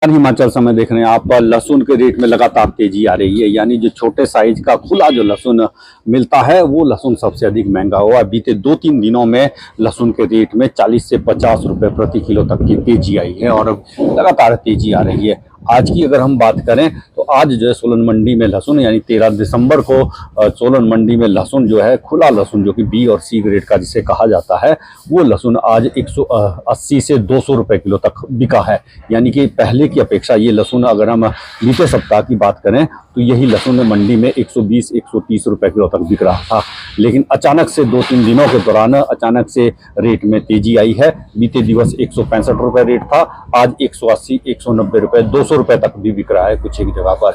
हिमाचल समय देख रहे हैं आप, लहसुन के रेट में लगातार तेजी आ रही है। यानी जो छोटे साइज का खुला जो लहसुन मिलता है वो लहसुन सबसे अधिक महंगा हुआ। बीते 2-3 दिनों में लहसुन के रेट में 40 से 50 रुपए प्रति किलो तक की तेजी आई है और लगातार तेजी आ रही है। आज की अगर हम बात करें तो आज जो है सोलन मंडी में लहसुन, यानी 13 दिसंबर को सोलन मंडी में लहसुन जो है, खुला लहसुन जो कि बी और सी ग्रेड का जिसे कहा जाता है, वो लहसुन आज 180 से 200 रुपए किलो तक बिका है। यानी कि पहले की अपेक्षा ये लहसुन, अगर हम बीते सप्ताह की बात करें तो यही लहसुन मंडी में 120-130 रुपए किलो तक बिक रहा था। लेकिन अचानक से 2-3 दिनों के दौरान अचानक से रेट में तेजी आई है। बीते दिवस 165 रुपए रेट था, आज 180-190 रुपए, 200 रुपए तक भी बिक रहा है कुछ एक जगह पर।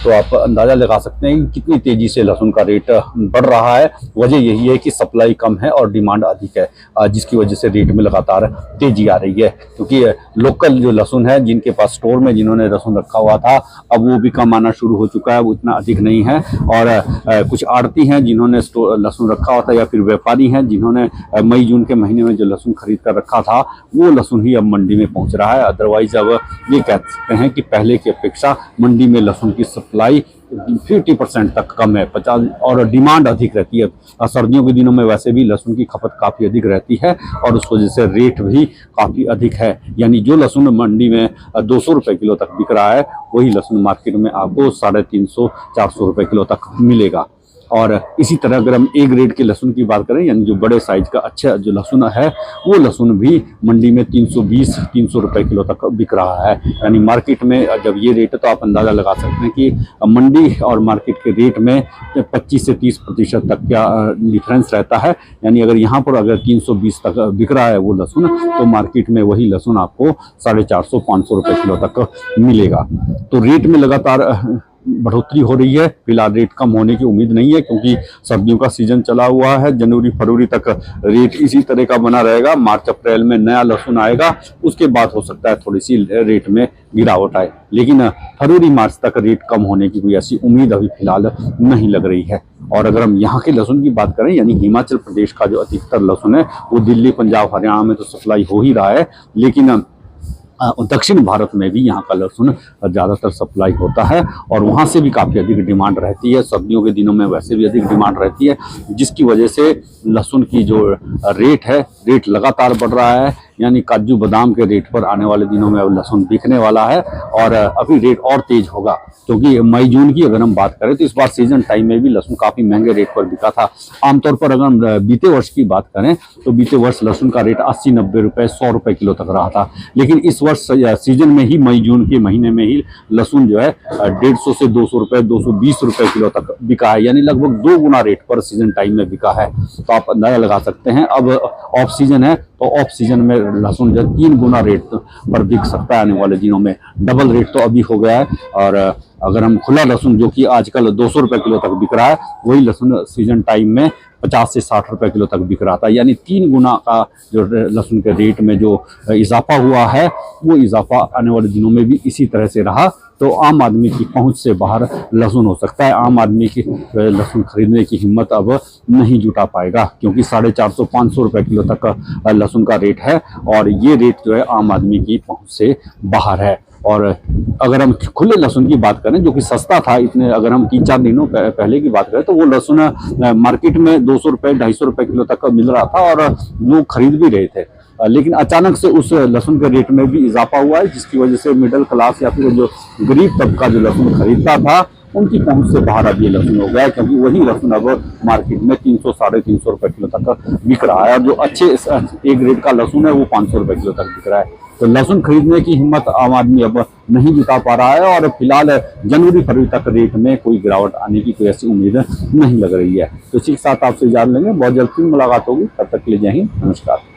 तो आप अंदाजा लगा सकते हैं कि कितनी तेजी से लहसुन का रेट बढ़ रहा है। वजह यही है कि सप्लाई कम है और डिमांड अधिक है, जिसकी वजह से रेट में लगातार तेजी आ रही है। क्योंकि लोकल जो लहसुन है, जिनके पास स्टोर में जिन्होंने लहसुन रखा हुआ था, अब वो भी कम आना शुरू हो चुका है, वो इतना अधिक नहीं है। और कुछ आड़ती हैं जिन्होंने लहसुन रखा हुआ था, या फिर व्यापारी हैं जिन्होंने मई जून के महीने में जो लहसुन खरीद कर रखा था, वो लहसुन ही अब मंडी में पहुंच रहा है। अदरवाइज अब ये कह सकते हैं कि पहले की अपेक्षा मंडी में लहसुन की सप्लाई 50% तक कम है, 50, और डिमांड अधिक रहती है। सर्दियों के दिनों में वैसे भी लहसुन की खपत काफ़ी अधिक रहती है और उस वजह से रेट भी काफ़ी अधिक है। यानी जो लहसुन मंडी में 200 रुपये किलो तक बिक रहा है, वही लहसुन मार्केट में आपको 350-400 रुपये किलो तक मिलेगा। और इसी तरह अगर हम ए ग्रेड के लहसुन की बात करें, यानी जो बड़े साइज का अच्छा जो लहसुन है, वो लहसुन भी मंडी में 320-300 रुपये किलो तक बिक रहा है। यानी मार्केट में जब ये रेट है तो आप अंदाज़ा लगा सकते हैं कि मंडी और मार्केट के रेट में 25 से 30% तक का डिफरेंस रहता है। यानी अगर यहाँ पर अगर 320 तक बिक रहा है वो लहसुन, तो मार्केट में वही लहसुन आपको 450-500 रुपये किलो तक मिलेगा। तो रेट में लगातार बढ़ोतरी हो रही है। फिलहाल रेट कम होने की उम्मीद नहीं है, क्योंकि सर्दियों का सीजन चला हुआ है। जनवरी फरवरी तक रेट इसी तरह का बना रहेगा। मार्च अप्रैल में नया लहसुन आएगा, उसके बाद हो सकता है थोड़ी सी रेट में गिरावट आए, लेकिन फरवरी मार्च तक रेट कम होने की कोई ऐसी उम्मीद अभी फिलहाल नहीं लग रही है। और अगर हम यहाँ के लहसुन की बात करें, यानी हिमाचल प्रदेश का जो अधिकतर लहसुन है वो दिल्ली, पंजाब, हरियाणा में तो सप्लाई हो ही रहा है, लेकिन दक्षिण भारत में भी यहाँ का लहसुन ज़्यादातर सप्लाई होता है और वहाँ से भी काफ़ी अधिक डिमांड रहती है। सर्दियों के दिनों में वैसे भी अधिक डिमांड रहती है, जिसकी वजह से लहसुन की जो रेट है, रेट लगातार बढ़ रहा है। यानी काजू बादाम के रेट पर आने वाले दिनों में अब लहसुन बिकने वाला है और अभी रेट और तेज होगा। क्योंकि मई जून की अगर हम बात करें तो इस बार सीजन टाइम में भी लहसुन काफ़ी महंगे रेट पर बिका था। आमतौर पर अगर हम बीते वर्ष की बात करें तो बीते वर्ष लहसुन का रेट 80-90 रुपये, 100 रुपये किलो तक रहा था। लेकिन इस वर्ष सीजन में ही, मई जून के महीने में ही लहसुन जो है 150 से 200 रुपये, 220 रुपये किलो तक बिका है। यानी लगभग 2 गुना रेट पर सीजन टाइम में बिका है। तो आप अंदाजा लगा सकते हैं, अब ऑफ सीजन है तो ऑफ सीजन में लहसुन जो 3 गुना रेट पर बिक सकता है आने वाले दिनों में। डबल रेट तो अभी हो गया है। और अगर हम खुला लहसुन जो कि आजकल 200 रुपये किलो तक बिक रहा है, वही लहसुन सीजन टाइम में 50 से 60 रुपये किलो तक बिक रहा था। यानी 3 गुना का जो लहसुन के रेट में जो इजाफा हुआ है, वो इजाफा आने वाले दिनों में भी इसी तरह से रहा तो आम आदमी की पहुंच से बाहर लहसुन हो सकता है। आम आदमी की लहसुन खरीदने की हिम्मत अब नहीं जुटा पाएगा, क्योंकि 450-500 रुपये किलो तक का लहसुन का रेट है और ये रेट जो है आम आदमी की पहुंच से बाहर है। और अगर हम खुले लहसुन की बात करें, जो कि सस्ता था, इतने अगर हम 3-4 दिनों पहले की बात करें तो वो लहसुन मार्केट में 200 रुपये, 250 रुपये किलो तक मिल रहा था और लोग खरीद भी रहे थे। लेकिन अचानक से उस लहसुन के रेट में भी इजाफा हुआ है, जिसकी वजह से मिडिल क्लास या फिर जो गरीब तबका जो लहसुन खरीदता था, उनकी पहुंच से बाहर अब ये लहसुन हो गया है। क्योंकि वही लहसुन अब मार्केट में 300-350 रुपये किलो तक बिक रहा है और जो अच्छे ए ग्रेड का लहसुन है वो 500 रुपये किलो तक बिक रहा है। तो लहसुन खरीदने की हिम्मत आम आदमी अब नहीं जुटा पा रहा है और फिलहाल जनवरी फरवरी तक रेट में कोई गिरावट आने की कोई ऐसी उम्मीद नहीं लग रही है। तो इसी के साथ आपसे जान लेंगे, बहुत जल्द फिर मुलाकात होगी। तब तक के लिए जय हिंद, नमस्कार।